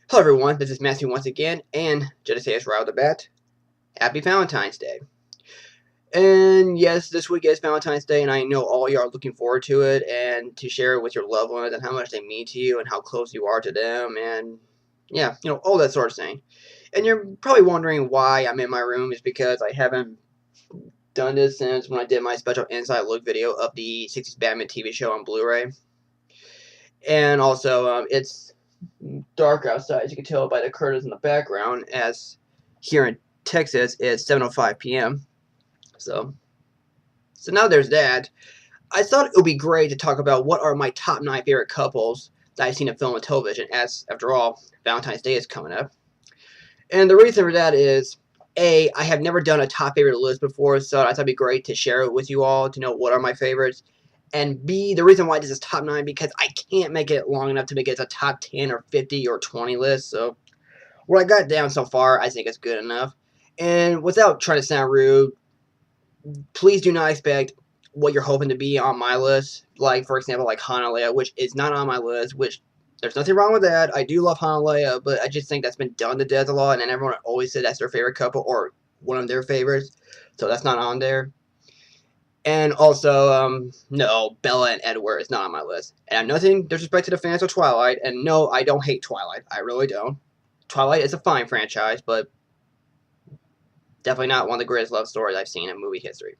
Hello everyone, this is Matthew once again, and just to say this right off the bat, Happy Valentine's Day. And yes, this week is Valentine's Day, and I know all you are looking forward to it, and to share it with your loved ones, and how much they mean to you, and how close you are to them, and yeah, all that sort of thing. And you're probably wondering why I'm in my room, is because I haven't done this since when I did my special inside look video of the 60s Batman TV show on Blu-ray. And also, it's dark outside, as you can tell by the curtains in the background, as here in Texas it's 7:05 p.m. So now there's that. I thought it would be great to talk about what are my top 9 favorite couples that I've seen in film and television, as, after all, Valentine's Day is coming up. And the reason for that is, A, I have never done a top favorite list before, so I thought it'd be great to share it with you all to know what are my favorites. And B, the reason why this is top 9, because I can't make it long enough to make it a top 10 or 50 or 20 list, so what I got down so far, I think is good enough. And without trying to sound rude, please do not expect what you're hoping to be on my list. Like, for example, like Han and Leia, which is not on my list, which there's nothing wrong with that. I do love Han and Leia, but I just think that's been done to death a lot, and everyone always said that's their favorite couple or one of their favorites, so that's not on there. And also, no, Bella and Edward is not on my list. And I'm nothing disrespect to the fans of Twilight, and no, I don't hate Twilight. I really don't. Twilight is a fine franchise, but definitely not one of the greatest love stories I've seen in movie history.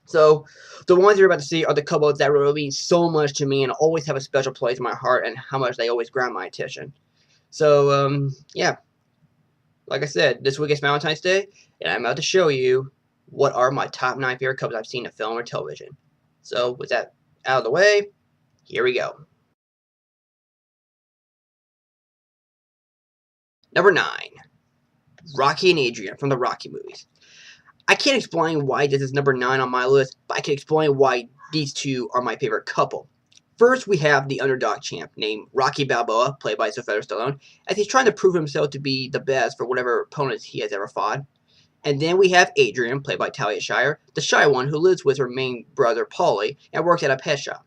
So, the ones you're about to see are the couples that really mean so much to me and always have a special place in my heart, and how much they always grab my attention. So, yeah, like I said, this week is Valentine's Day, and I'm about to show you what are my top 9 favorite couples I've seen in film or television. So, with that out of the way, here we go. Number 9, Rocky and Adrian from the Rocky movies. I can't explain why this is number 9 on my list, but I can explain why these two are my favorite couple. First, we have the underdog champ named Rocky Balboa, played by Sylvester Stallone, as he's trying to prove himself to be the best for whatever opponents he has ever fought. And then we have Adrian, played by Talia Shire, the shy one who lives with her main brother Paulie and works at a pet shop.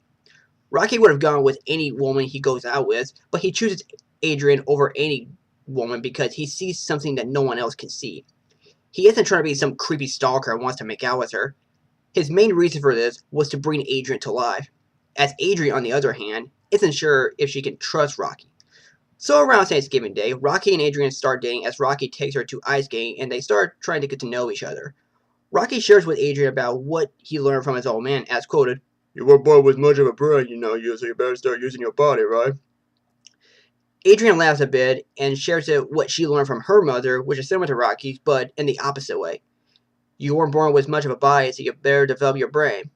Rocky would have gone with any woman he goes out with, but he chooses Adrian over any woman because he sees something that no one else can see. He isn't trying to be some creepy stalker and wants to make out with her. His main reason for this was to bring Adrian to life, as Adrian, on the other hand, isn't sure if she can trust Rocky. So around Thanksgiving Day, Rocky and Adrian start dating as Rocky takes her to ice skating and they start trying to get to know each other. Rocky shares with Adrian about what he learned from his old man, as quoted, "You weren't born with much of a brain, so you better start using your body, right?" Adrian laughs a bit and shares what she learned from her mother, which is similar to Rocky's, but in the opposite way. You weren't born with much of a body, so you better develop your brain.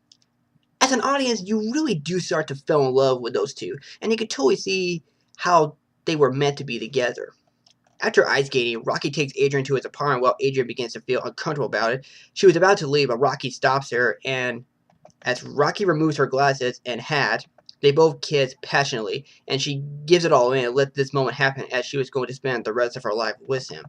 As an audience, you really do start to fall in love with those two, and you can totally see how they were meant to be together. After ice skating, Rocky takes Adrian to his apartment while Adrian begins to feel uncomfortable about it. She was about to leave, but Rocky stops her, and as Rocky removes her glasses and hat, they both kiss passionately, and she gives it all in and let this moment happen as she was going to spend the rest of her life with him.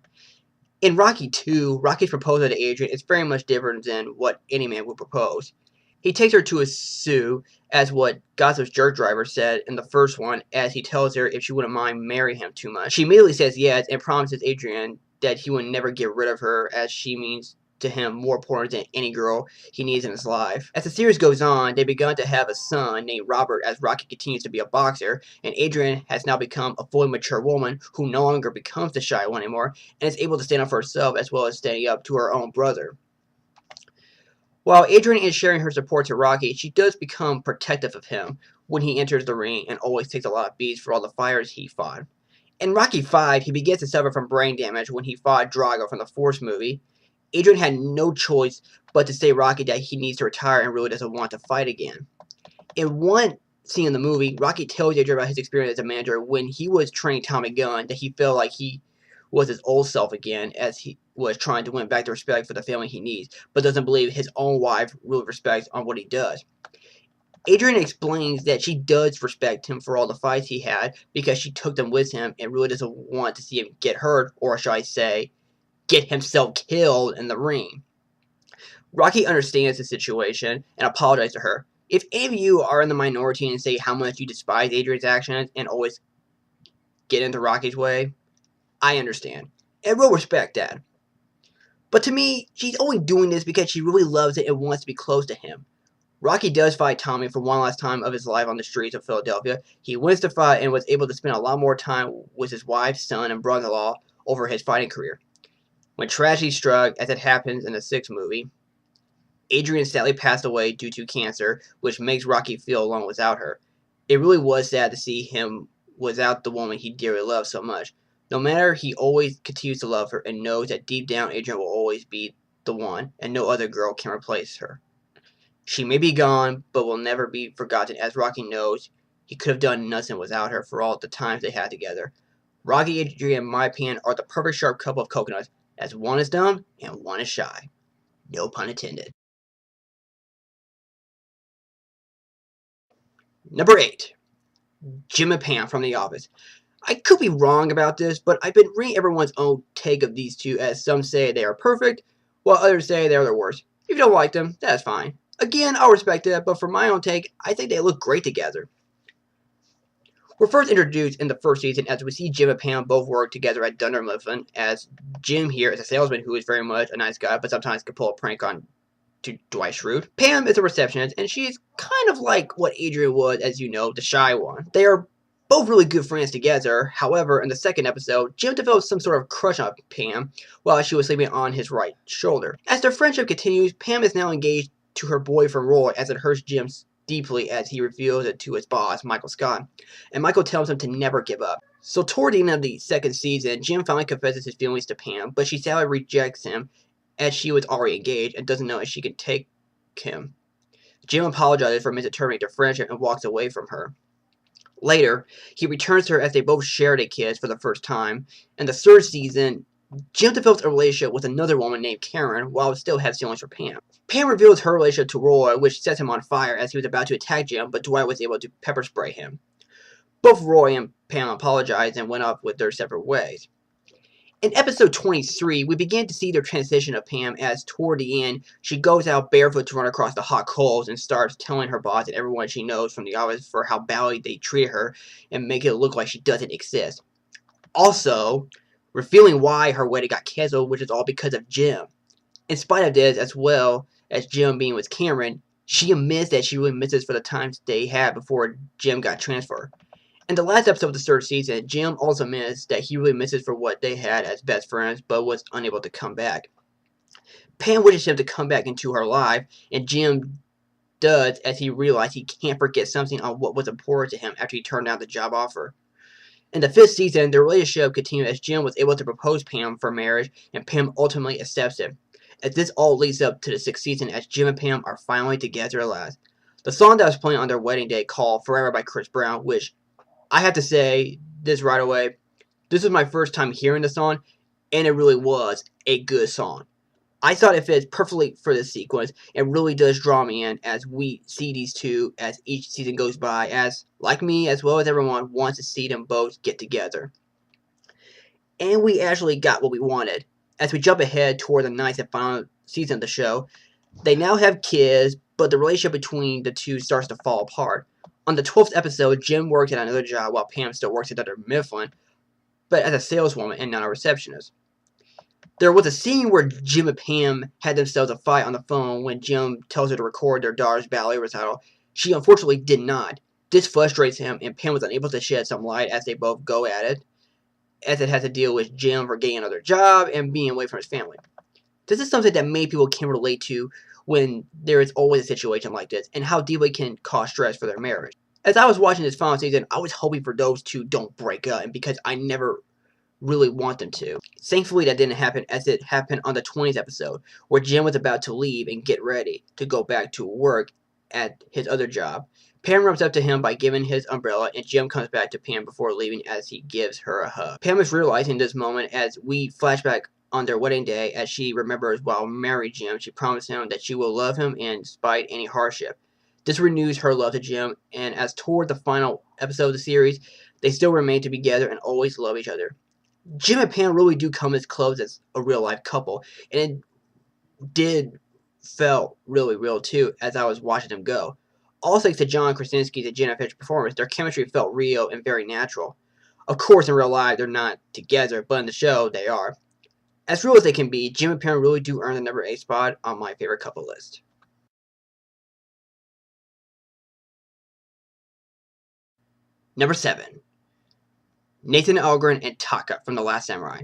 In Rocky 2, Rocky's proposal to Adrian is very much different than what any man would propose. He takes her to a zoo, as what Gossip's jerk driver said in the first one, as he tells her if she wouldn't mind marrying him too much. She immediately says yes and promises Adrian that he would never get rid of her, as she means to him more important than any girl he needs in his life. As the series goes on, they begun to have a son named Robert as Rocky continues to be a boxer, and Adrian has now become a fully mature woman who no longer becomes the shy one anymore and is able to stand up for herself as well as standing up to her own brother. While Adrian is sharing her support to Rocky, she does become protective of him when he enters the ring and always takes a lot of beats for all the fires he fought. In Rocky 5, he begins to suffer from brain damage when he fought Drago from the Force movie. Adrian had no choice but to say Rocky that he needs to retire and really doesn't want to fight again. In one scene in the movie, Rocky tells Adrian about his experience as a manager when he was training Tommy Gunn, that he felt like he was his old self again as he was trying to win back the respect for the family he needs, but doesn't believe his own wife really respects on what he does. Adrian explains that she does respect him for all the fights he had because she took them with him and really doesn't want to see him get hurt, or shall I say, get himself killed in the ring. Rocky understands the situation and apologizes to her. If any of you are in the minority and say how much you despise Adrian's actions and always get into Rocky's way, I understand, and will respect that. But to me, she's only doing this because she really loves it and wants to be close to him. Rocky does fight Tommy for one last time of his life on the streets of Philadelphia. He wins the fight and was able to spend a lot more time with his wife, son, and brother-in-law over his fighting career. When tragedy struck, as it happens in the sixth movie, Adrian sadly passed away due to cancer, which makes Rocky feel alone without her. It really was sad to see him without the woman he dearly loved so much. No matter, he always continues to love her and knows that deep down Adrian will always be the one, and no other girl can replace her. She may be gone, but will never be forgotten, as Rocky knows he could have done nothing without her for all the times they had together. Rocky and Adrian, in my opinion, are the perfect sharp couple of coconuts, as one is dumb and one is shy. No pun intended. Number 8. Jim and Pam from The Office. I could be wrong about this, but I've been reading everyone's own take of these two, as some say they are perfect, while others say they are the worst. If you don't like them, that's fine. Again, I'll respect that, but for my own take, I think they look great together. We're first introduced in the first season as we see Jim and Pam both work together at Dunder Mifflin, as Jim here is a salesman who is very much a nice guy, but sometimes can pull a prank on to Dwight Schrute. Pam is a receptionist, and she's kind of like what Adrian was, as you know, the shy one. They are both really good friends together. However, in the second episode, Jim develops some sort of crush on Pam while she was sleeping on his right shoulder. As their friendship continues, Pam is now engaged to her boyfriend Roy, as it hurts Jim deeply as he reveals it to his boss, Michael Scott, and Michael tells him to never give up. So toward the end of the second season, Jim finally confesses his feelings to Pam, but she sadly rejects him as she was already engaged and doesn't know if she can take him. Jim apologizes for misinterpreting their friendship and walks away from her. Later, he returns to her as they both share a kiss for the first time. In the third season, Jim develops a relationship with another woman named Karen while still has feelings for Pam. Pam reveals her relationship to Roy, which sets him on fire as he was about to attack Jim, but Dwight was able to pepper spray him. Both Roy and Pam apologized and went off with their separate ways. In episode 23, we begin to see their transition of Pam as toward the end, she goes out barefoot to run across the hot coals and starts telling her boss and everyone she knows from the office for how badly they treat her and make it look like she doesn't exist. Also, revealing why her wedding got canceled, which is all because of Jim. In spite of this, as well as Jim being with Cameron, she admits that she really misses for the times they had before Jim got transferred. In the last episode of the third season, Jim also admits that he really misses for what they had as best friends, but was unable to come back. Pam wishes him to come back into her life, and Jim does as he realizes he can't forget something on what was important to him after he turned down the job offer. In the fifth season, their relationship continued as Jim was able to propose Pam for marriage, and Pam ultimately accepts it. As this all leads up to the sixth season, as Jim and Pam are finally together at last. The song that was playing on their wedding day, called Forever by Chris Brown, which I have to say this right away, this was my first time hearing the song, and it really was a good song. I thought it fits perfectly for this sequence, and really does draw me in as we see these two as each season goes by, as, like me, as well as everyone, wants to see them both get together. And we actually got what we wanted. As we jump ahead toward the ninth and final season of the show, they now have kids, but the relationship between the two starts to fall apart. On the 12th episode, Jim works at another job while Pam still works at Dunder Mifflin, but as a saleswoman and not a receptionist. There was a scene where Jim and Pam had themselves a fight on the phone when Jim tells her to record their daughter's ballet recital. She unfortunately did not. This frustrates him, and Pam was unable to shed some light as they both go at it, as it has to deal with Jim for getting another job and being away from his family. This is something that many people can relate to when there is always a situation like this, and how deeply it can cause stress for their marriage. As I was watching this final season, I was hoping for those two don't break up, and because I never really want them to. Thankfully, that didn't happen, as it happened on the 20th episode, where Jim was about to leave and get ready to go back to work at his other job. Pam runs up to him by giving his umbrella, and Jim comes back to Pam before leaving as he gives her a hug. Pam is realizing this moment as we flashback on their wedding day, as she remembers while married Jim, she promised him that she will love him in spite any hardship. This renews her love to Jim, and as toward the final episode of the series, they still remain to be together and always love each other. Jim and Pam really do come as close as a real-life couple, and it did felt really real too as I was watching them go. All thanks to John Krasinski's and Jenna Fischer's performance, their chemistry felt real and very natural. Of course, in real life, they're not together, but in the show, they are. As real as they can be, Jim and Pam really do earn the number 8 spot on my favorite couple list. Number 7. Nathan Algren and Taka from The Last Samurai.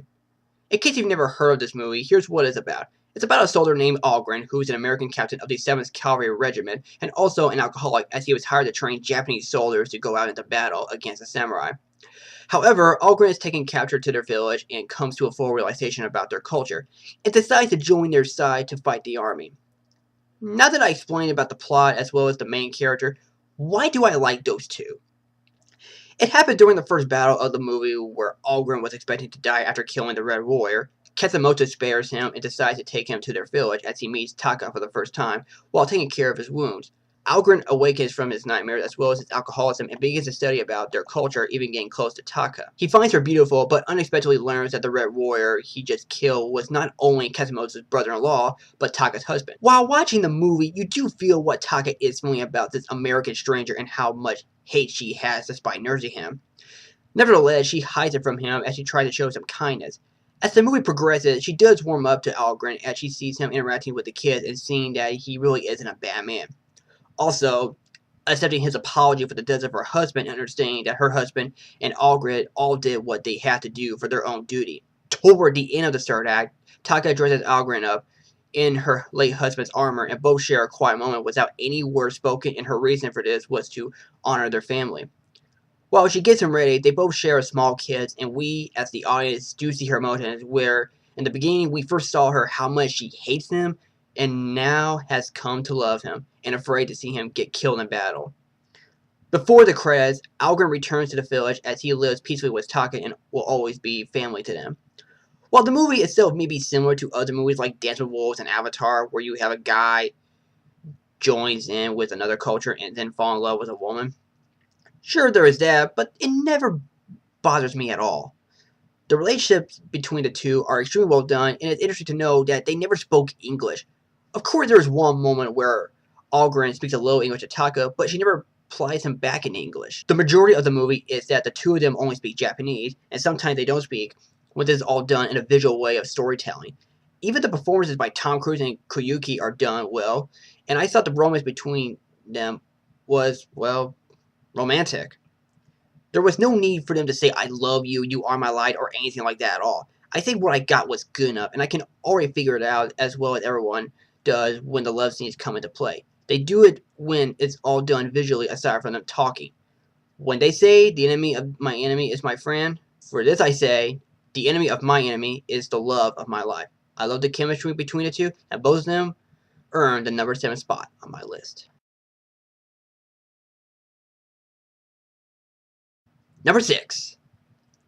In case you've never heard of this movie, here's what it's about. It's about a soldier named Algren, who is an American captain of the 7th Cavalry Regiment, and also an alcoholic as he was hired to train Japanese soldiers to go out into battle against the samurai. However, Algren is taken captured to their village and comes to a full realization about their culture, and decides to join their side to fight the army. Now that I explained about the plot as well as the main character, why do I like those two? It happened during the first battle of the movie where Algren was expecting to die after killing the Red Warrior. Katsumoto spares him and decides to take him to their village as he meets Taka for the first time while taking care of his wounds. Algren awakens from his nightmares as well as his alcoholism and begins to study about their culture, even getting close to Taka. He finds her beautiful, but unexpectedly learns that the Red Warrior he just killed was not only Katsumoto's brother-in-law, but Taka's husband. While watching the movie, you do feel what Taka is feeling about this American stranger and how much hate she has despite nursing him. Nevertheless, she hides it from him as she tries to show some kindness. As the movie progresses, she does warm up to Algren as she sees him interacting with the kids and seeing that he really isn't a bad man. Also, accepting his apology for the death of her husband and understanding that her husband and Algren all did what they had to do for their own duty. Toward the end of the third act, Taka dresses Algren up in her late husband's armor and both share a quiet moment without any words spoken, and her reason for this was to honor their family. While she gets him ready, they both share a small kiss, and we, as the audience, do see her emotions, where in the beginning we first saw her how much she hates him, and now has come to love him, and afraid to see him get killed in battle. Before the credits, Algren returns to the village as he lives peacefully with Taka and will always be family to them. While the movie itself may be similar to other movies like Dance with Wolves and Avatar, where you have a guy joins in with another culture and then fall in love with a woman, sure, there is that, but it never bothers me at all. The relationships between the two are extremely well done, and it's interesting to know that they never spoke English. Of course, there is one moment where Algren speaks a little English to Taka, but she never plies him back in English. The majority of the movie is that the two of them only speak Japanese, and sometimes they don't speak, when this is all done in a visual way of storytelling. Even the performances by Tom Cruise and Koyuki are done well, and I thought the romance between them was, well, romantic. There was no need for them to say, I love you, you are my light, or anything like that at all. I think what I got was good enough, and I can already figure it out as well as everyone does when the love scenes come into play. They do it when it's all done visually aside from them talking. When they say, the enemy of my enemy is my friend, for this I say, the enemy of my enemy is the love of my life. I love the chemistry between the two, and both of them earned the number 7 spot on my list. Number 6.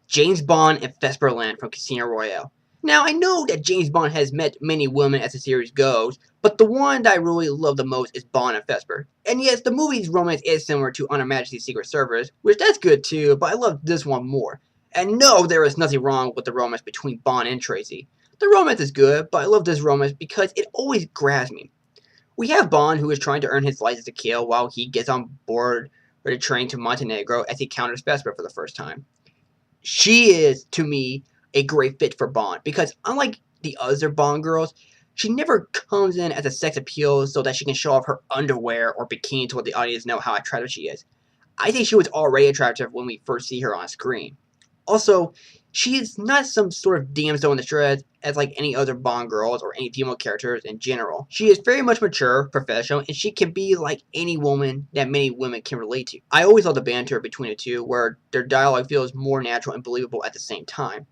James Bond and Vesper from Casino Royale. Now, I know that James Bond has met many women as the series goes, but the one that I really love the most is Bond and Vesper. And yes, the movie's romance is similar to On Her Majesty's Secret Service, which that's good too, but I love this one more. And no, there is nothing wrong with the romance between Bond and Tracy. The romance is good, but I love this romance because it always grabs me. We have Bond, who is trying to earn his license to kill while he gets on board for the train to Montenegro as he encounters Vesper for the first time. She is, to me, a great fit for Bond because unlike the other Bond girls, she never comes in as a sex appeal so that she can show off her underwear or bikini to let the audience know how attractive she is. I think she was already attractive when we first see her on screen. Also, she is not some sort of damsel in distress as like any other Bond girls or any female characters in general. She is very much mature, professional, and she can be like any woman that many women can relate to. I always love the banter between the two, where their dialogue feels more natural and believable at the same time.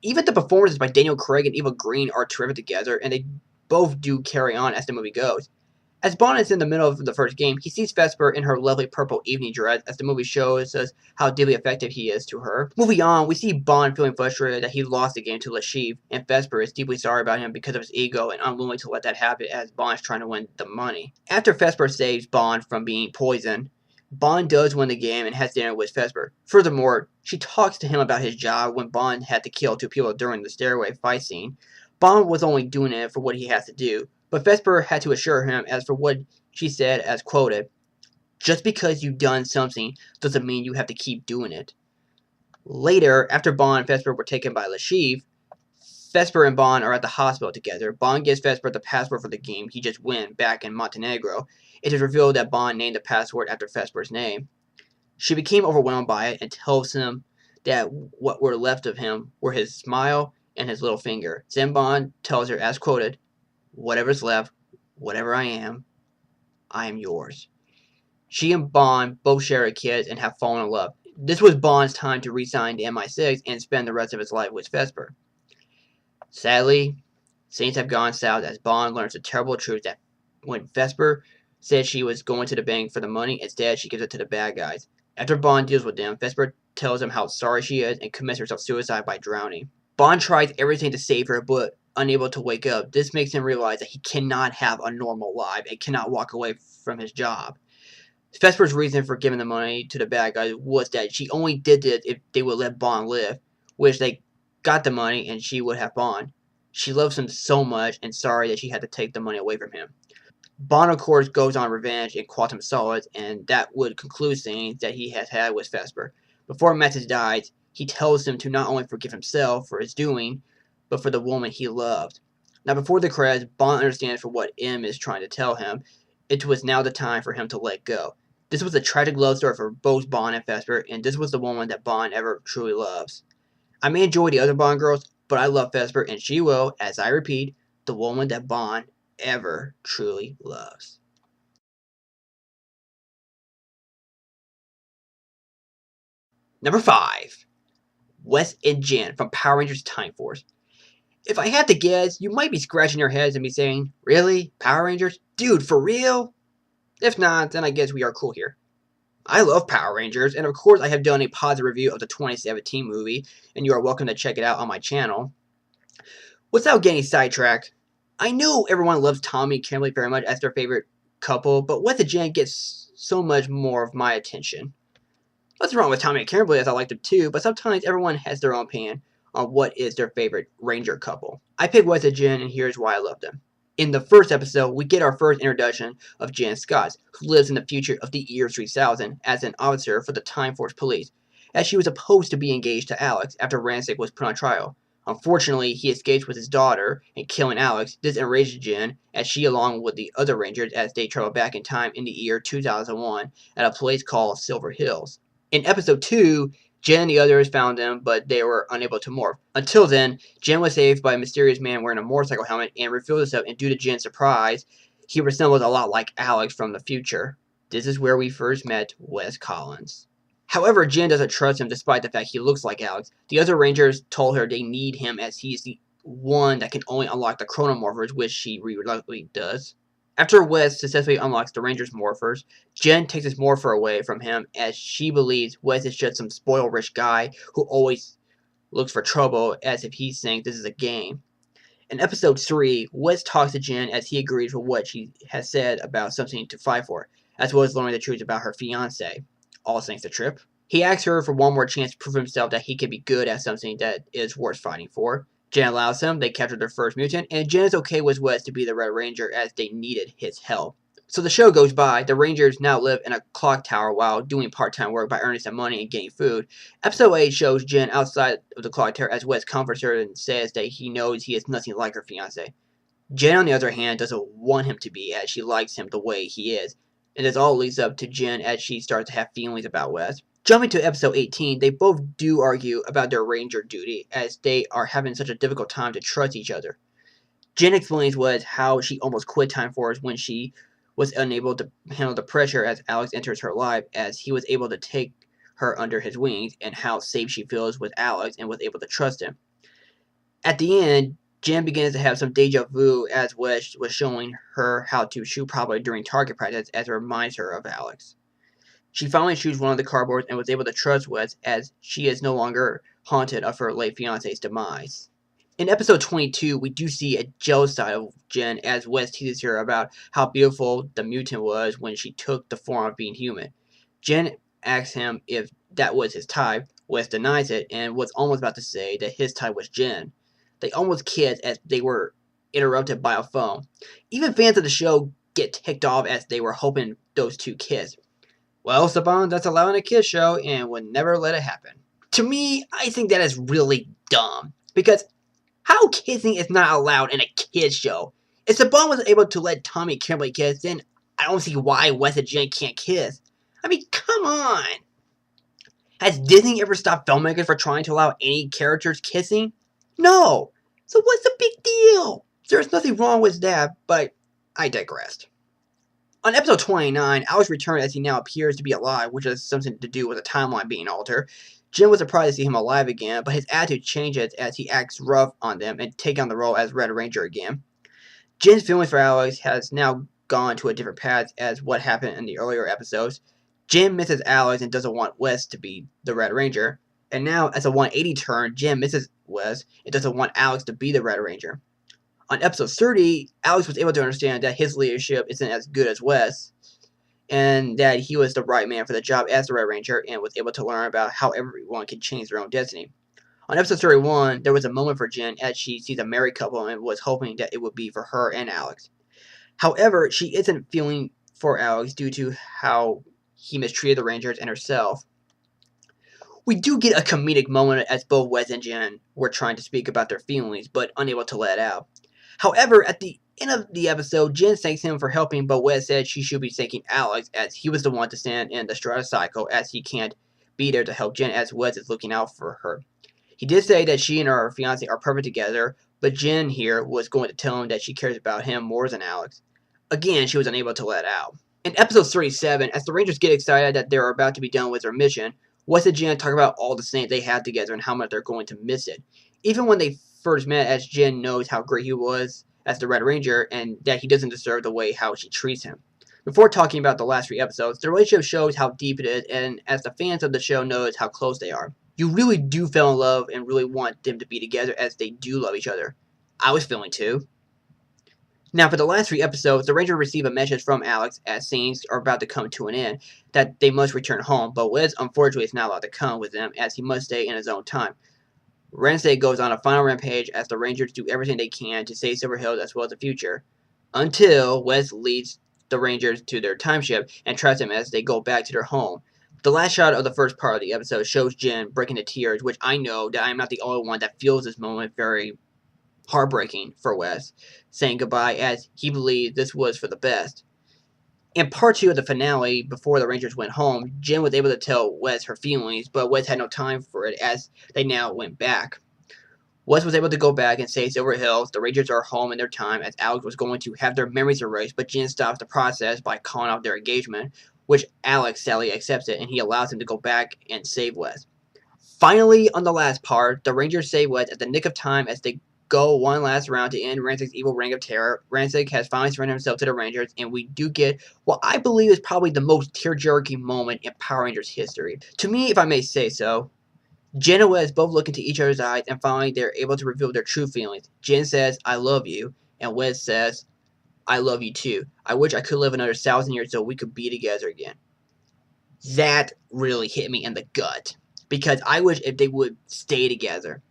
Even the performances by Daniel Craig and Eva Green are terrific together, and they both do carry on as the movie goes. As Bond is in the middle of the first game, he sees Vesper in her lovely purple evening dress as the movie shows us how deeply effective he is to her. Moving on, we see Bond feeling frustrated that he lost the game to Lashiv, and Vesper is deeply sorry about him because of his ego and unwilling to let that happen as Bond is trying to win the money. After Vesper saves Bond from being poisoned, Bond does win the game and has dinner with Vesper. Furthermore, she talks to him about his job when Bond had to kill 2 people during the stairway fight scene. Bond was only doing it for what he has to do, but Vesper had to assure him as for what she said as quoted, just because you've done something doesn't mean you have to keep doing it. Later, after Bond and Vesper were taken by Lashif, Vesper and Bond are at the hospital together. Bond gives Vesper the password for the game he just won back in Montenegro. It is revealed that Bond named the password after Vesper's name. She became overwhelmed by it and tells him that what were left of him were his smile and his little finger. Then Bond tells her, as quoted, "Whatever's left, whatever I am yours." She and Bond both share a kiss and have fallen in love. This was Bond's time to resign to MI6 and spend the rest of his life with Vesper. Sadly, things have gone south as Bond learns the terrible truth that when Vesper said she was going to the bank for the money, instead she gives it to the bad guys. After Bond deals with them, Vesper tells him how sorry she is and commits herself suicide by drowning. Bond tries everything to save her, but unable to wake up. This makes him realize that he cannot have a normal life and cannot walk away from his job. Vesper's reason for giving the money to the bad guys was that she only did this if they would let Bond live, which they got the money and she would have Bond. She loves him so much and sorry that she had to take the money away from him. Bond, of course, goes on revenge in Quantum Solace, and that would conclude things that he has had with Vesper. Before Mattis dies, he tells him to not only forgive himself for his doing, but for the woman he loved. Now, before the credits, Bond understands for what M is trying to tell him. It was now the time for him to let go. This was a tragic love story for both Bond and Vesper, and this was the woman that Bond ever truly loves. I may enjoy the other Bond girls, but I love Vesper, and she will, as I repeat, the woman that Bond ever truly loves. Number 5. Wes and Jen from Power Rangers Time Force. If I had to guess, you might be scratching your heads and be saying, "Really? Power Rangers? Dude, for real?" If not, then I guess we are cool here. I love Power Rangers, and of course I have done a positive review of the 2017 movie, and you are welcome to check it out on my channel. Without getting sidetracked, I know everyone loves Tommy and Kimberly very much as their favorite couple, but Wes and Jen gets so much more of my attention. Nothing wrong with Tommy and Kimberly as I like them too, but sometimes everyone has their own opinion on what is their favorite Ranger couple. I picked Wes and Jen, and here's why I love them. In the first episode, we get our first introduction of Jen Scott, who lives in the future of the year 3000 as an officer for the Time Force Police, as she was supposed to be engaged to Alex after Rancic was put on trial. Unfortunately, he escapes with his daughter and killing Alex. This enrages Jen, as she, along with the other Rangers, as they travel back in time in the year 2001 at a place called Silver Hills. In episode 2, Jen and the others found them, but they were unable to morph. Until then, Jen was saved by a mysterious man wearing a motorcycle helmet and revealed himself, and due to Jen's surprise, he resembles a lot like Alex from the future. This is where we first met Wes Collins. However, Jen doesn't trust him despite the fact he looks like Alex. The other Rangers told her they need him as he is the one that can only unlock the chronomorphers, which she reluctantly does. After Wes successfully unlocks the Ranger's morphers, Jen takes his morpher away from him as she believes Wes is just some spoiled rich guy who always looks for trouble as if he thinks this is a game. In episode 3, Wes talks to Jen as he agrees with what she has said about something to fight for, as well as learning the truth about her fiancé, all thanks to Trip. He asks her for one more chance to prove himself that he can be good at something that is worth fighting for. Jen allows him, they capture their first mutant, and Jen is okay with Wes to be the Red Ranger as they needed his help. So the show goes by, the Rangers now live in a clock tower while doing part-time work by earning some money and getting food. Episode 8 shows Jen outside of the clock tower as Wes comforts her and says that he knows he is nothing like her fiancé. Jen, on the other hand, doesn't want him to be, as she likes him the way he is. And this all leads up to Jen as she starts to have feelings about Wes. Jumping to episode 18, they both do argue about their Ranger duty, as they are having such a difficult time to trust each other. Jen explains Wes how she almost quit Time Force when she was unable to handle the pressure as Alex enters her life, as he was able to take her under his wings, and how safe she feels with Alex and was able to trust him. At the end, Jen begins to have some deja vu as Wes was showing her how to shoot properly during target practice as it reminds her of Alex. She finally shoots one of the cardboards and was able to trust Wes as she is no longer haunted of her late fiance's demise. In episode 22, we do see a jealous side of Jen as Wes teases her about how beautiful the mutant was when she took the form of being human. Jen asks him if that was his type. Wes denies it and was almost about to say that his type was Jen. They almost kissed as they were interrupted by a phone. Even fans of the show get ticked off as they were hoping those two kiss. Well, Saban, that's allowing a kiss show and would never let it happen. To me, I think that is really dumb. Because how kissing is not allowed in a kids show? If the Bond was able to let Tommy and Kimberly kiss, then I don't see why Wes and Jen can't kiss. I mean, come on! Has Disney ever stopped filmmakers for trying to allow any characters kissing? No! So what's the big deal? There's nothing wrong with that, but I digressed. On episode 29, Alex returned as he now appears to be alive, which has something to do with the timeline being altered. Jim was surprised to see him alive again, but his attitude changes as he acts rough on them and takes on the role as Red Ranger again. Jim's feelings for Alex has now gone to a different path as what happened in the earlier episodes. Jim misses Alex and doesn't want Wes to be the Red Ranger. And now, as a 180 turn, Jim misses Wes and doesn't want Alex to be the Red Ranger. On episode 30, Alex was able to understand that his leadership isn't as good as Wes, and that he was the right man for the job as the Red Ranger, and was able to learn about how everyone can change their own destiny. On episode 31, there was a moment for Jen as she sees a married couple and was hoping that it would be for her and Alex. However, she isn't feeling for Alex due to how he mistreated the Rangers and herself. We do get a comedic moment as both Wes and Jen were trying to speak about their feelings, but unable to let out. However, at the end of the episode, Jen thanks him for helping, but Wes said she should be thanking Alex as he was the one to stand in the Stratocycle as he can't be there to help Jen as Wes is looking out for her. He did say that she and her fiancé are perfect together, but Jen here was going to tell him that she cares about him more than Alex. Again, she was unable to let out. In episode 37, as the Rangers get excited that they're about to be done with their mission, Wes and Jen talk about all the saints they had together and how much they're going to miss it. Even when they first met, as Jen knows how great he was as the Red Ranger and that he doesn't deserve the way how she treats him. Before talking about the last 3 episodes, the relationship shows how deep it is, and as the fans of the show knows how close they are. You really do fall in love and really want them to be together as they do love each other. I was feeling too. Now, for the last 3 episodes, the Rangers receive a message from Alex as things are about to come to an end, that they must return home, but Wes unfortunately is not allowed to come with them as he must stay in his own time. Wednesday goes on a final rampage as the Rangers do everything they can to save Silver Hills as well as the future, until Wes leads the Rangers to their time ship and traps them as they go back to their home. The last shot of the first part of the episode shows Jen breaking into tears, which I know that I'm not the only one that feels this moment very heartbreaking for Wes, saying goodbye as he believed this was for the best. In part 2 of the finale, before the Rangers went home, Jen was able to tell Wes her feelings, but Wes had no time for it as they now went back. Wes was able to go back and save Silver Hills. The Rangers are home in their time as Alex was going to have their memories erased, but Jen stops the process by calling off their engagement, which Alex sadly accepts it, and he allows him to go back and save Wes. Finally, on the last part, the Rangers save Wes at the nick of time as they go one last round to end Ransic's evil reign of terror. Rancic has finally surrendered himself to the Rangers, and we do get what I believe is probably the most tear-jerking moment in Power Rangers history. To me, if I may say so, Jen and Wes both look into each other's eyes, and finally they're able to reveal their true feelings. Jen says, "I love you," and Wes says, "I love you too. I wish I could live another 1,000 years so we could be together again." That really hit me in the gut, because I wish if they would stay together.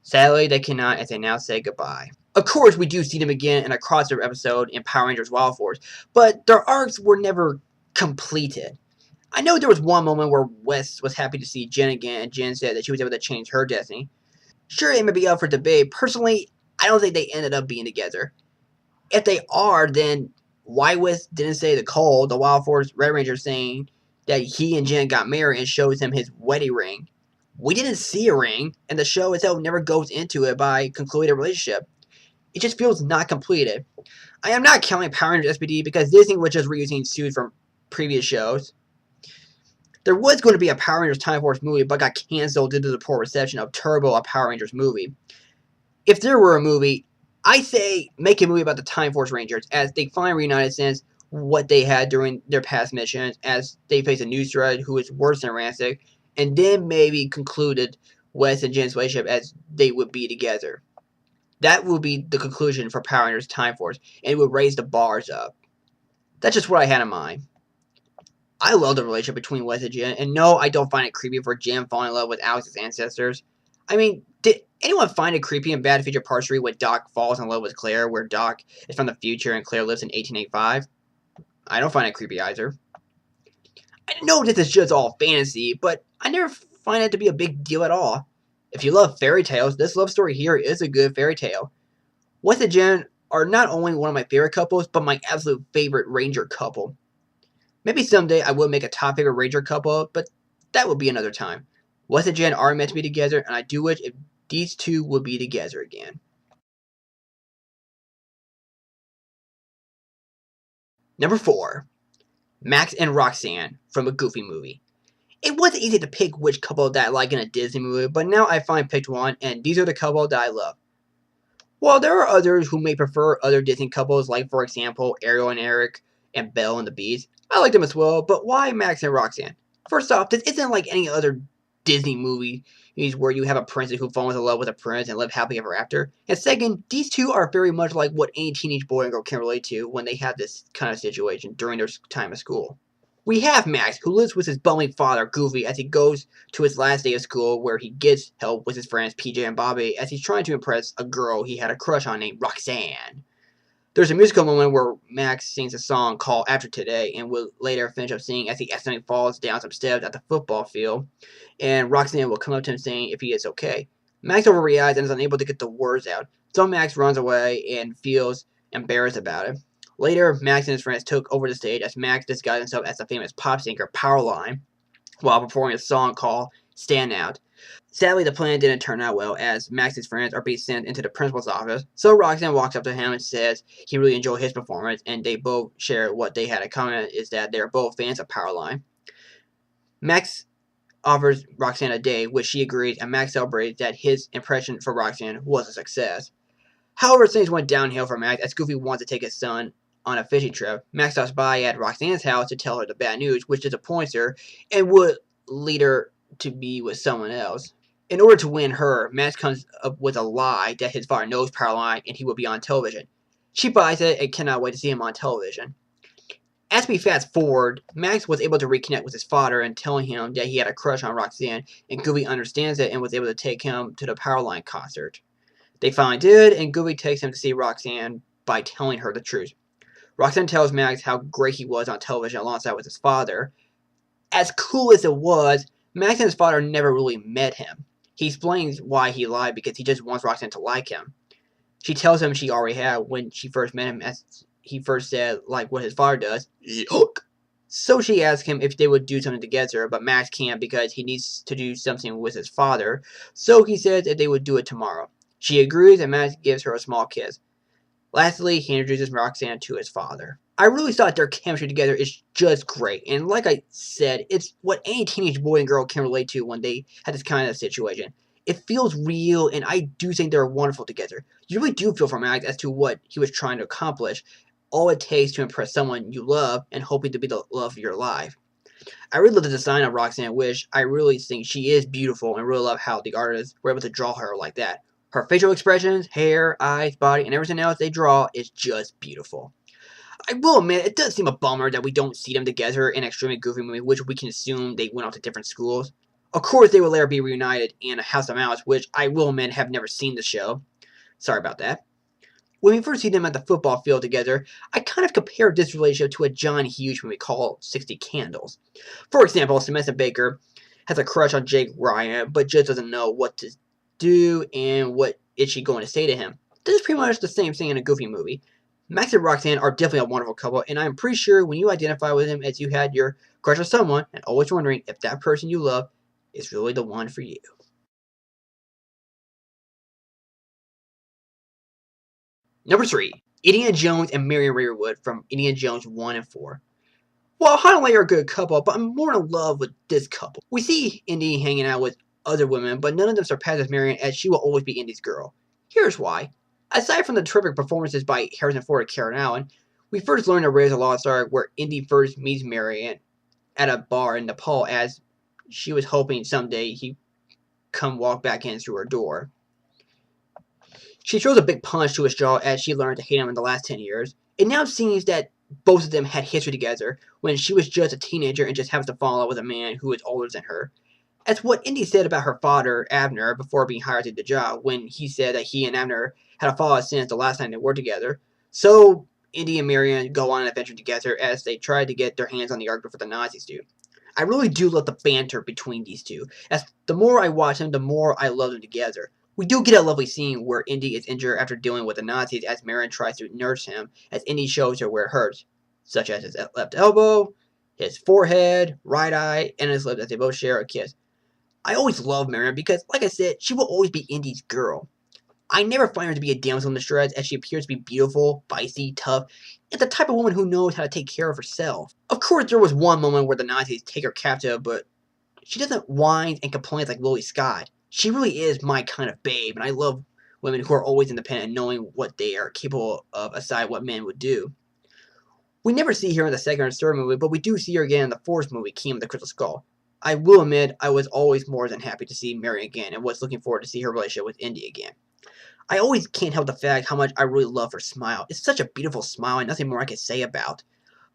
Sadly, they cannot as they now say goodbye. Of course, we do see them again in a crossover episode in Power Rangers Wild Force, but their arcs were never completed. I know there was one moment where Wes was happy to see Jen again, and Jen said that she was able to change her destiny. Sure, it may be up for debate. Personally, I don't think they ended up being together. If they are, then why Wes didn't say to Cole, the Wild Force Red Ranger, saying that he and Jen got married and shows him his wedding ring? We didn't see a ring, and the show itself never goes into it by concluding a relationship. It just feels not completed. I am not counting Power Rangers SPD because Disney was just reusing suits from previous shows. There was going to be a Power Rangers Time Force movie, but got canceled due to the poor reception of Turbo, a Power Rangers movie. If there were a movie, I say make a movie about the Time Force Rangers as they finally reunited since what they had during their past missions, as they face a new threat who is worse than Rancic, and then maybe concluded Wes and Jen's relationship as they would be together. That would be the conclusion for Power Rangers Time Force, and it would raise the bars up. That's just what I had in mind. I love the relationship between Wes and Jen, and no, I don't find it creepy for Jen falling in love with Alex's ancestors. I mean, did anyone find it creepy in Bad Future Part 3 when Doc falls in love with Claire, where Doc is from the future and Claire lives in 1885? I don't find it creepy either. I know this is just all fantasy, but I never find it to be a big deal at all. If you love fairy tales, this love story here is a good fairy tale. Wes and Jen are not only one of my favorite couples, but my absolute favorite Ranger couple. Maybe someday I will make a top favorite Ranger couple, but that will be another time. Wes and Jen are meant to be together, and I do wish if these two would be together again. Number 4. Max and Roxanne from a Goofy movie. It wasn't easy to pick which couple that I like in a Disney movie, but now I finally picked one, and these are the couple that I love. While there are others who may prefer other Disney couples, like for example Ariel and Eric and Belle and the Beast, I like them as well, but why Max and Roxanne? First off, this isn't like any other Disney movie where you have a princess who falls in love with a prince and live happily ever after. And second, these two are very much like what any teenage boy and girl can relate to when they have this kind of situation during their time at school. We have Max, who lives with his bumbling father, Goofy, as he goes to his last day of school, where he gets help with his friends PJ and Bobby, as he's trying to impress a girl he had a crush on named Roxanne. There's a musical moment where Max sings a song called After Today, and will later finish up singing as he accidentally falls down some steps at the football field, and Roxanne will come up to him saying if he is okay. Max overreacts and is unable to get the words out, so Max runs away and feels embarrassed about it. Later, Max and his friends took over the stage as Max disguised himself as the famous pop singer Powerline while performing a song called Stand Out. Sadly, the plan didn't turn out well as Max's friends are being sent into the principal's office, so Roxanne walks up to him and says he really enjoyed his performance, and they both share what they had in common is that they're both fans of Powerline. Max offers Roxanne a date, which she agrees, and Max celebrates that his impression for Roxanne was a success. However, things went downhill for Max as Goofy wants to take his son on a fishing trip. Max stops by at Roxanne's house to tell her the bad news, which disappoints her and would lead her to be with someone else. In order to win her, Max comes up with a lie that his father knows Powerline and he will be on television. She buys it and cannot wait to see him on television. As we fast forward, Max was able to reconnect with his father and telling him that he had a crush on Roxanne, and Goofy understands it and was able to take him to the Powerline concert. They finally did, and Goofy takes him to see Roxanne by telling her the truth. Roxanne tells Max how great he was on television alongside with his father. As cool as it was, Max and his father never really met him. He explains why he lied because he just wants Roxanne to like him. She tells him she already had when she first met him, as he first said, like what his father does. Yuck. So she asks him if they would do something together, but Max can't because he needs to do something with his father. So he says that they would do it tomorrow. She agrees and Max gives her a small kiss. Lastly, he introduces Roxanne to his father. I really thought their chemistry together is just great, and like I said, it's what any teenage boy and girl can relate to when they have this kind of situation. It feels real, and I do think they're wonderful together. You really do feel for Max as to what he was trying to accomplish. All it takes to impress someone you love and hoping to be the love of your life. I really love the design of Roxanne Wish. I really think she is beautiful and really love how the artists were able to draw her like that. Her facial expressions, hair, eyes, body, and everything else they draw is just beautiful. I will admit, it does seem a bummer that we don't see them together in an extremely goofy movie, which we can assume they went off to different schools. Of course, they will later be reunited in A House of Mouse, which I will admit have never seen the show. Sorry about that. When we first see them at the football field together, I kind of compared this relationship to a John Hughes movie called 60 Candles. For example, Samantha Baker has a crush on Jake Ryan, but just doesn't know what to do and what is she going to say to him. This is pretty much the same thing in a Goofy movie. Max and Roxanne are definitely a wonderful couple, and I'm pretty sure when you identify with him as you had your crush on someone, and always wondering if that person you love is really the one for you. Number 3. Indiana Jones and Marion Railroad from Indiana Jones 1 and 4. While Han and Leia are a good couple, but I'm more in love with this couple. We see Indy hanging out with other women, but none of them surpasses Marion as she will always be Indy's girl. Here's why. Aside from the terrific performances by Harrison Ford and Karen Allen, we first learn of Raiders of the Lost Ark where Indy first meets Marion at a bar in Nepal as she was hoping someday he'd come walk back in through her door. She throws a big punch to his jaw as she learned to hate him in the last 10 years. It now seems that both of them had history together when she was just a teenager and just happens to fall in love with a man who is older than her. That's what Indy said about her father, Abner, before being hired to the job, when he said that he and Abner had a fallout since the last time they worked together. So, Indy and Marion go on an adventure together as they try to get their hands on the Ark before the Nazis do. I really do love the banter between these two, as the more I watch them, the more I love them together. We do get a lovely scene where Indy is injured after dealing with the Nazis as Marion tries to nurse him, as Indy shows her where it hurts, such as his left elbow, his forehead, right eye, and his lips as they both share a kiss. I always love Marion because, like I said, she will always be Indy's girl. I never find her to be a damsel in distress, as she appears to be beautiful, feisty, tough, and the type of woman who knows how to take care of herself. Of course, there was one moment where the Nazis take her captive, but she doesn't whine and complain like Lily Scott. She really is my kind of babe, and I love women who are always independent, knowing what they are capable of aside what men would do. We never see her in the second or third movie, but we do see her again in the fourth movie, Kingdom of the Crystal Skull. I will admit, I was always more than happy to see Marion again, and was looking forward to see her relationship with Indy again. I always can't help the fact how much I really love her smile. It's such a beautiful smile and nothing more I can say about.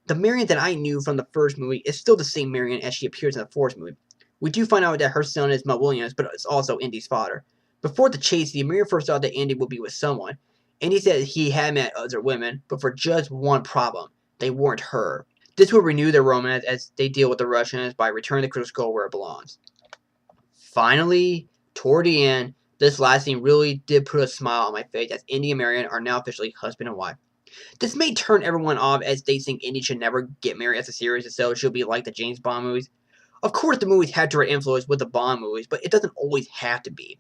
The Marion that I knew from the first movie is still the same Marion as she appears in the fourth movie. We do find out that her son is Mel Williams, but it's also Indy's father. Before the chase scene, Marion first thought that Indy would be with someone. Indy said he had met other women, but for just one problem. They weren't her. This will renew their romance as they deal with the Russians by returning the Crystal Skull where it belongs. Finally, toward the end, this last scene really did put a smile on my face as Indy and Marion are now officially husband and wife. This may turn everyone off as they think Indy should never get married as a series, and so she'll be like the James Bond movies. Of course, the movies have direct influence with the Bond movies, but it doesn't always have to be.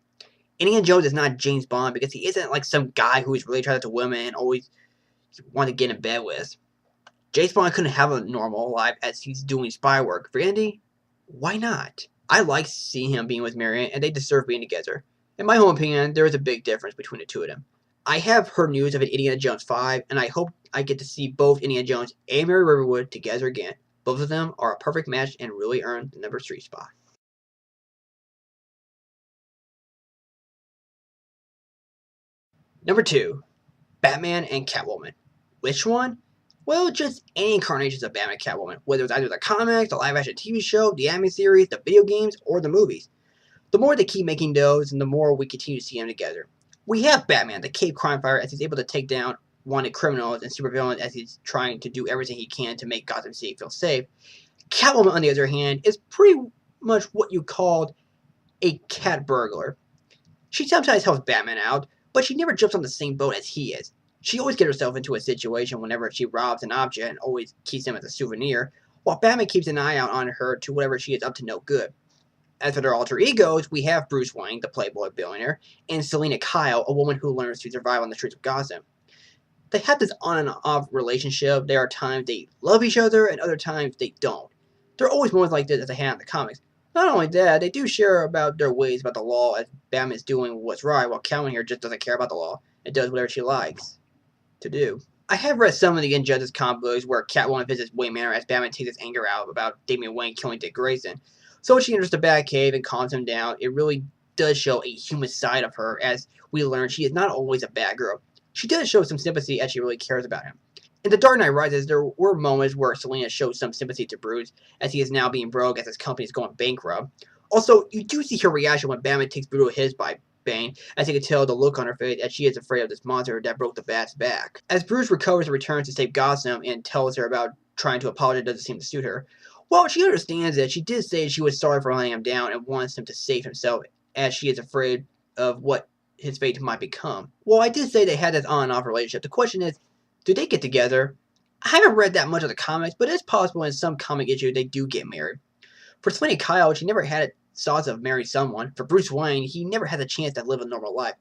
Indiana Jones is not James Bond because he isn't like some guy who is really attracted to women and always want to get in bed with. James Bond couldn't have a normal life as he's doing spy work. For Indy, why not? I like seeing him being with Marion, and they deserve being together. In my own opinion, there is a big difference between the two of them. I have heard news of an Indiana Jones 5, and I hope I get to see both Indiana Jones and Mary Riverwood together again. Both of them are a perfect match and really earned the number 3 spot. Number 2, Batman and Catwoman. Which one? Well, just any incarnations of Batman and Catwoman, whether it's either the comics, the live-action TV show, the anime series, the video games, or the movies. The more they keep making those, and the more we continue to see them together. We have Batman, the Cape Crime Fighter, as he's able to take down wanted criminals and supervillains as he's trying to do everything he can to make Gotham City feel safe. Catwoman, on the other hand, is pretty much what you called a cat burglar. She sometimes helps Batman out, but she never jumps on the same boat as he is. She always gets herself into a situation whenever she robs an object and always keeps him as a souvenir, while Batman keeps an eye out on her to whatever she is up to no good. As for their alter egos, we have Bruce Wayne, the playboy billionaire, and Selina Kyle, a woman who learns to survive on the streets of Gotham. They have this on and off relationship. There are times they love each other, and other times they don't. There are always moments like this as they have in the comics. Not only that, they do share about their ways about the law, as Batman is doing what's right, while Catwoman here just doesn't care about the law and does whatever she likes to do. I have read some of the Injustice comic books where Catwoman visits Wayne Manor as Batman takes his anger out about Damian Wayne killing Dick Grayson. So she enters the Batcave and calms him down. It really does show a human side of her, as we learn she is not always a bad girl. She does show some sympathy as she really cares about him. In The Dark Knight Rises, there were moments where Selina showed some sympathy to Bruce, as he is now being broke as his company is going bankrupt. Also, you do see her reaction when Batman takes Brutal his by Bane, as you can tell the look on her face as she is afraid of this monster that broke the Bat's back. As Bruce recovers and returns to save Gotham and tells her about trying to apologize doesn't seem to suit her, well, she understands that she did say she was sorry for letting him down and wants him to save himself, as she is afraid of what his fate might become. Well, I did say they had this on and off relationship. The question is, do they get together? I haven't read that much of the comics, but it's possible in some comic issue they do get married. For Selina Kyle, she never had thoughts of marrying someone. For Bruce Wayne, he never had the chance to live a normal life.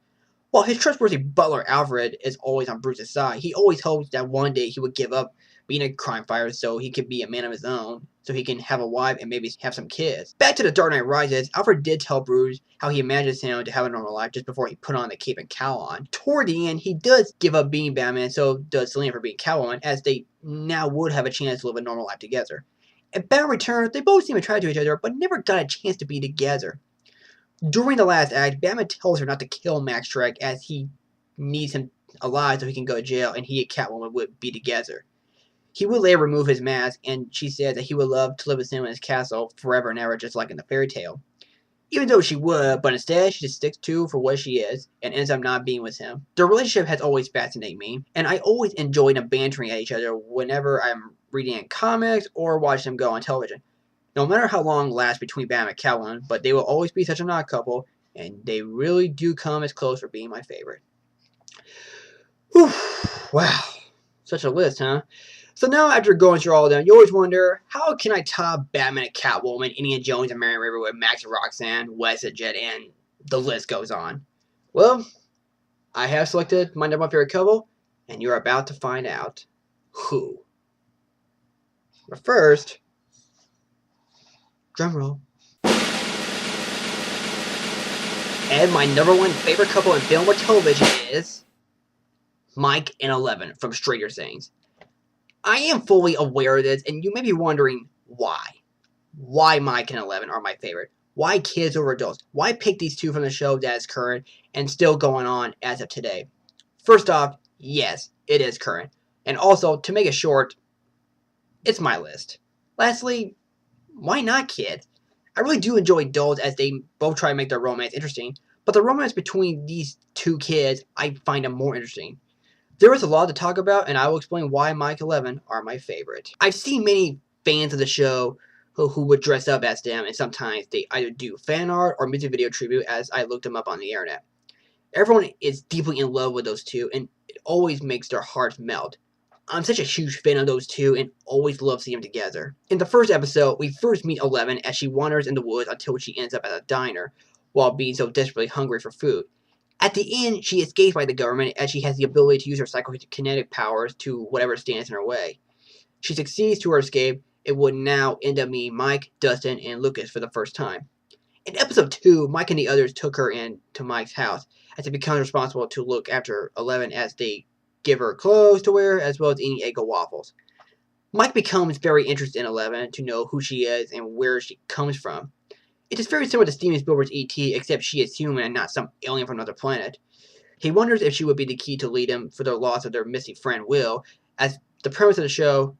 While his trustworthy butler Alfred is always on Bruce's side, he always hopes that one day he would give up being a crime fighter so he could be a man of his own, so he can have a wife and maybe have some kids. Back to The Dark Knight Rises, Alfred did tell Bruce how he imagines him to have a normal life just before he put on the cape and cowl on. Toward the end, he does give up being Batman, so does Selina for being Catwoman, as they now would have a chance to live a normal life together. At Batman Returns, they both seem attracted to each other, but never got a chance to be together. During the last act, Batman tells her not to kill Max Schreck as he needs him alive so he can go to jail and he and Catwoman would be together. He would later remove his mask, and she said that he would love to live with him in his castle forever and ever, just like in the fairy tale. Even though she would, but instead she just sticks to for what she is and ends up not being with him. Their relationship has always fascinated me, and I always enjoy them bantering at each other whenever I'm reading in comics or watching them go on television. No matter how long it lasts between Batman and Catwoman, but they will always be such an odd couple, and they really do come as close for being my favorite. Whew, wow, such a list, huh? So now after going through all of them, you always wonder, how can I top Batman and Catwoman, Indiana Jones and Marion River with Max and Roxanne, Wes and Jet, and the list goes on? Well, I have selected my number one favorite couple, and you're about to find out who. But first, drumroll. And my number one favorite couple in film or television is Mike and Eleven from Stranger Things. I am fully aware of this, and you may be wondering why. Why Mike and Eleven are my favorite. Why kids over adults? Why pick these two from the show that is current and still going on as of today? First off, yes, it is current. And also, to make it short, it's my list. Lastly, why not kids? I really do enjoy adults as they both try to make their romance interesting, but the romance between these two kids, I find them more interesting. There is a lot to talk about, and I will explain why Mike 11 are my favorite. I've seen many fans of the show who would dress up as them, and sometimes they either do fan art or music video tribute as I looked them up on the internet. Everyone is deeply in love with those two, and it always makes their hearts melt. I'm such a huge fan of those two and always love seeing them together. In the first episode, we first meet Eleven as she wanders in the woods until she ends up at a diner while being so desperately hungry for food. At the end, she escapes by the government as she has the ability to use her psychokinetic powers to whatever stands in her way. She succeeds to her escape and would now end up meeting Mike, Dustin, and Lucas for the first time. In episode 2, Mike and the others took her in to Mike's house as he becomes responsible to look after Eleven as they give her clothes to wear as well as eating Eggo waffles. Mike becomes very interested in Eleven to know who she is and where she comes from. It is very similar to Steven Spielberg's E.T., except she is human and not some alien from another planet. He wonders if she would be the key to lead him for the loss of their missing friend Will. As the premise of the show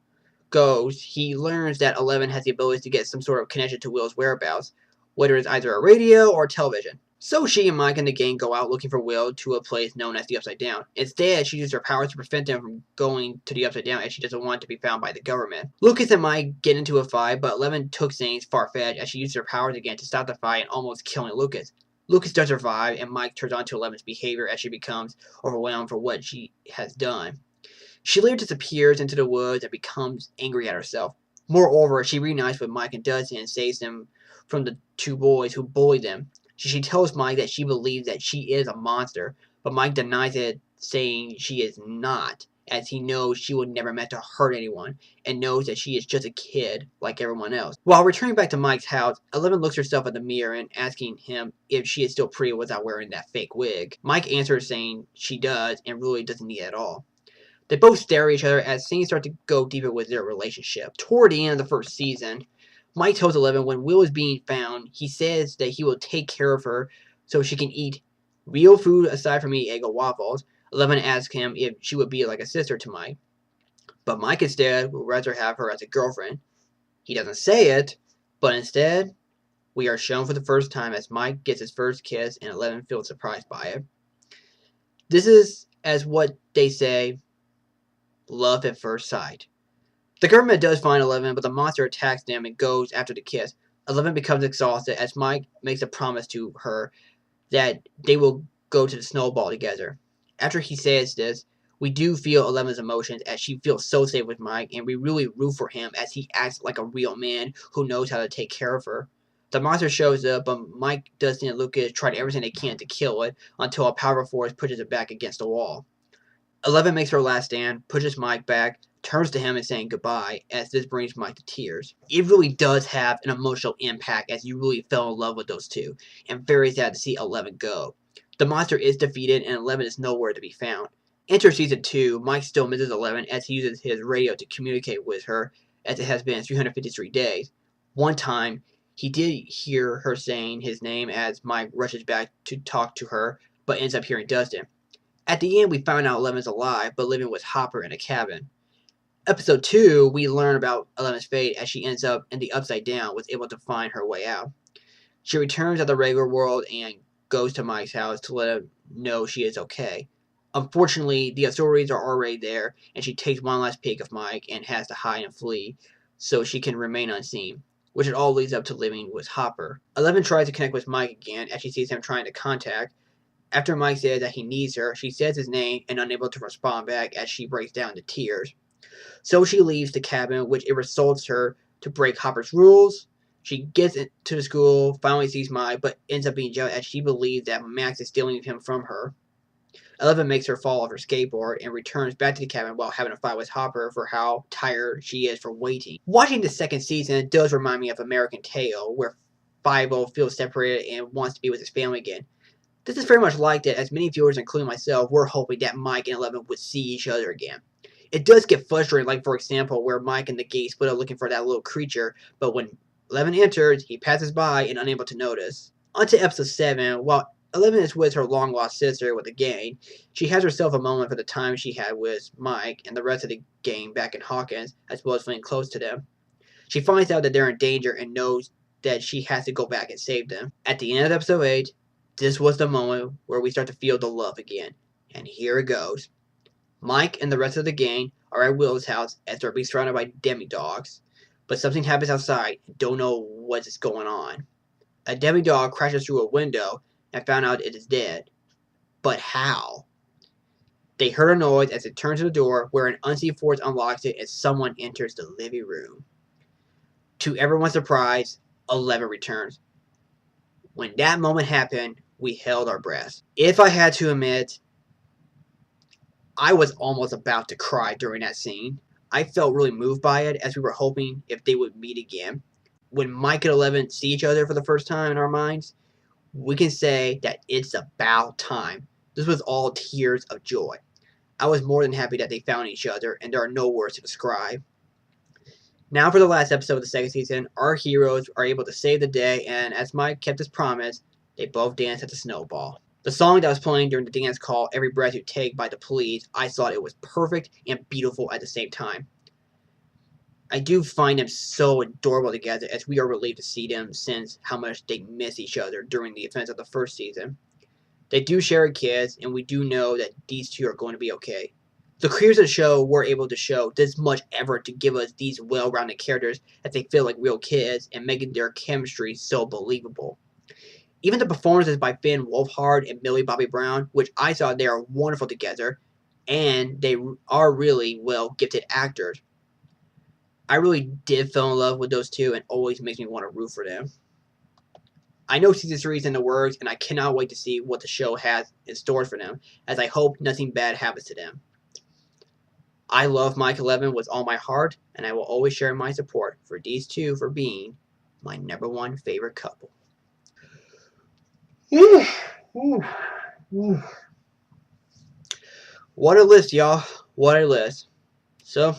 goes, he learns that Eleven has the ability to get some sort of connection to Will's whereabouts, whether it's either a radio or television. So she and Mike and the gang go out looking for Will to a place known as the Upside Down. Instead, she uses her powers to prevent them from going to the Upside Down as she doesn't want to be found by the government. Lucas and Mike get into a fight, but Eleven took things far-fetched as she used her powers again to stop the fight and almost killing Lucas. Lucas does survive, and Mike turns on to Eleven's behavior as she becomes overwhelmed for what she has done. She later disappears into the woods and becomes angry at herself. Moreover, she reunites with Mike and Dustin and saves them from the two boys who bullied them. She tells Mike that she believes that she is a monster, but Mike denies it, saying she is not, as he knows she would never meant to hurt anyone, and knows that she is just a kid like everyone else. While returning back to Mike's house, Eleven looks herself in the mirror and asking him if she is still pretty without wearing that fake wig. Mike answers saying she does and really doesn't need it at all. They both stare at each other as things start to go deeper with their relationship. Toward the end of the first season, Mike tells Eleven when Will is being found, he says that he will take care of her so she can eat real food aside from eating Eggo waffles. Eleven asks him if she would be like a sister to Mike, but Mike instead would rather have her as a girlfriend. He doesn't say it, but instead, we are shown for the first time as Mike gets his first kiss and Eleven feels surprised by it. This is, as what they say, love at first sight. The government does find Eleven, but the monster attacks them and goes after the kiss. Eleven becomes exhausted as Mike makes a promise to her that they will go to the snowball together. After he says this, we do feel Eleven's emotions as she feels so safe with Mike, and we really root for him as he acts like a real man who knows how to take care of her. The monster shows up, but Mike, Dustin, and Lucas tried everything they can to kill it until a powerful force pushes it back against the wall. Eleven makes her last stand, pushes Mike back, turns to him and saying goodbye, as this brings Mike to tears. It really does have an emotional impact as you really fell in love with those two, and very sad to see Eleven go. The monster is defeated and Eleven is nowhere to be found. Enter season 2, Mike still misses Eleven as he uses his radio to communicate with her, as it has been 353 days. One time, he did hear her saying his name as Mike rushes back to talk to her, but ends up hearing Dustin. At the end, we find out Eleven's alive, but living with Hopper in a cabin. Episode 2, we learn about Eleven's fate as she ends up in the Upside Down, was able to find her way out. She returns at the regular world and goes to Mike's house to let him know she is okay. Unfortunately, the authorities are already there, and she takes one last peek of Mike and has to hide and flee so she can remain unseen. which it all leads up to living with Hopper. 11 tries to connect with Mike again as she sees him trying to contact. After Mike says that he needs her, she says his name and unable to respond back as she breaks down into tears. So she leaves the cabin, which it results her to break Hopper's rules. She gets into the school, finally sees Mike, but ends up being jealous as she believes that Max is stealing him from her. 11 makes her fall off her skateboard and returns back to the cabin while having a fight with Hopper for how tired she is for waiting. Watching the second season does remind me of American Tail, where Fibo feels separated and wants to be with his family again. This is very much like that, as many viewers, including myself, were hoping that Mike and 11 would see each other again. It does get frustrating, like for example, where Mike and the gate split up looking for that little creature, but when 11 enters, he passes by and unable to notice. On to episode 7, while 11 is with her long-lost sister with the gang, she has herself a moment for the time she had with Mike and the rest of the gang back in Hawkins, as well as feeling close to them. She finds out that they're in danger and knows that she has to go back and save them. At the end of episode 8, this was the moment where we start to feel the love again. And here it goes. Mike and the rest of the gang are at Will's house as they're being surrounded by demi-dogs. But something happens outside and don't know what's going on. A demi-dog crashes through a window and found out it is dead. But how? They heard a noise as it turned to the door where an unseen force unlocks it and someone enters the living room. To everyone's surprise, 11 returns. When that moment happened, we held our breath. If I had to admit, I was almost about to cry during that scene. I felt really moved by it as we were hoping if they would meet again. When Mike and 11 see each other for the first time in our minds, we can say that it's about time. This was all tears of joy. I was more than happy that they found each other, and there are no words to describe. Now for the last episode of the second season, our heroes are able to save the day, and as Mike kept his promise, they both danced at the snowball. The song that was playing during the dance called Every Breath You Take by the Police, I thought it was perfect and beautiful at the same time. I do find them so adorable together as we are relieved to see them since how much they miss each other during the events of the first season. They do share kids, and we do know that these two are going to be okay. The creators of the show were able to show this much effort to give us these well-rounded characters as they feel like real kids and making their chemistry so believable. Even the performances by Finn Wolfhard and Millie Bobby Brown, which I thought they are wonderful together, and they are really well-gifted actors. I really did fall in love with those two and always makes me want to root for them. I know season 3 is in the works, and I cannot wait to see what the show has in store for them, as I hope nothing bad happens to them. I love Mike 11 with all my heart, and I will always share my support for these two for being my #1 favorite couple. What a list, y'all. What a list. So,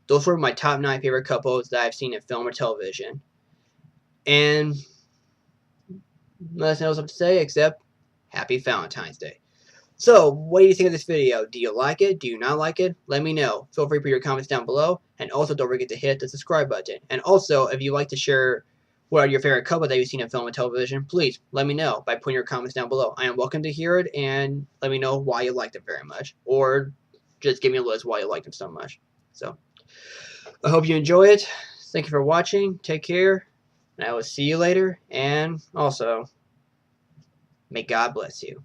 those were my top 9 favorite couples that I've seen in film or television. And nothing else to say except Happy Valentine's Day. So, what do you think of this video? Do you like it? Do you not like it? Let me know. Feel free to put your comments down below. And also, don't forget to hit the subscribe button. And also, if you'd like to share what are your favorite couple that you've seen in film and television, please let me know by putting your comments down below. I am welcome to hear it, and let me know why you like them very much. Or just give me a list why you like them so much. So, I hope you enjoy it. Thank you for watching. Take care. And I will see you later. And also, may God bless you.